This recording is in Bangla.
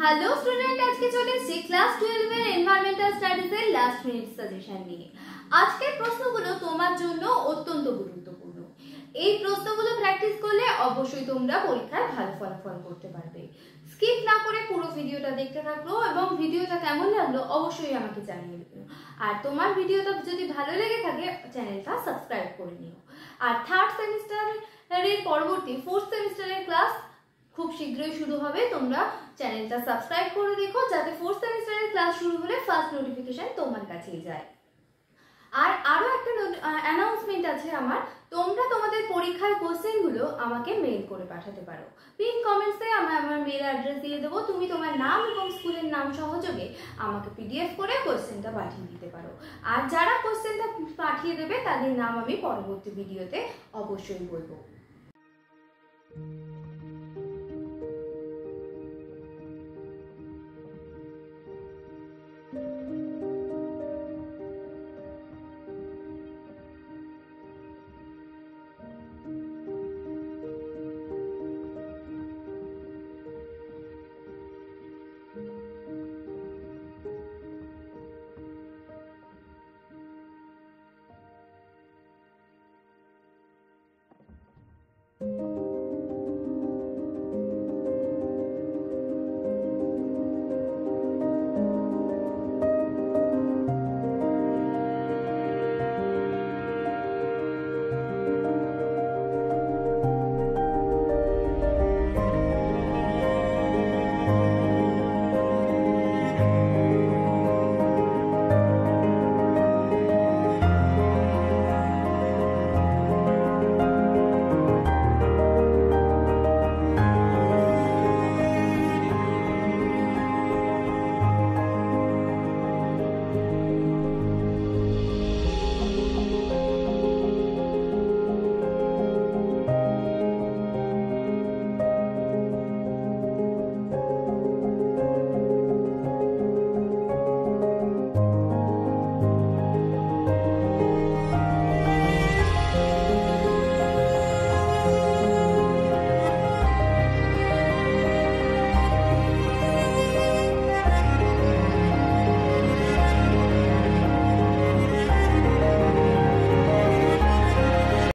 हेलो स्टूडेंट, आज के चले एসেছি ক্লাস 12 এর এনवायरमेंटल স্টাডিজ এর লাস্ট মিনিট সাজেশন নিয়ে। আজকের প্রশ্নগুলো তোমার জন্য অত্যন্ত গুরুত্বপূর্ণ। এই প্রশ্নগুলো প্র্যাকটিস করলে অবশ্যই তোমরা পরীক্ষায় ভালো ফলাফল করতে পারবে। স্কিপ না করে পুরো ভিডিওটা দেখতে থাকো এবং ভিডিওটা কেমন লাগলো অবশ্যই আমাকে জানিয়ে দিও। আর তোমার ভিডিওটা যদি ভালো লেগে থাকে চ্যানেলটা সাবস্ক্রাইব করে নিও। আর থার্ড সেমিস্টারের পরবর্তী ফোর্থ সেমিস্টারের ক্লাস খুব শীঘ্রই শুরু হবে। তোমরা চ্যানেলটা সাবস্ক্রাইব করে দেখো যাতে ফোর্থ সেমিস্টারের ক্লাস শুরু হলে ফার্স্ট নোটিফিকেশন তোমার কাছেই যায়। আর আরো একটা অ্যানাউন্সমেন্ট আছে আমার, তোমরা তোমাদের পরীক্ষার কোশ্চেনগুলো আমাকে মেইল করে পাঠাতে পারো। পিন কমেন্টসে আমি আমার মেইল অ্যাড্রেস দিয়ে দেবো। তুমি তোমার নাম এবং স্কুলের নাম সহযোগে আমাকে পিডিএফ করে কোশ্চেনটা পাঠিয়ে দিতে পারো। আর যারা কোশ্চেনটা পাঠিয়ে দেবে তাদের নাম আমি পরবর্তী ভিডিওতে অবশ্যই বলবো।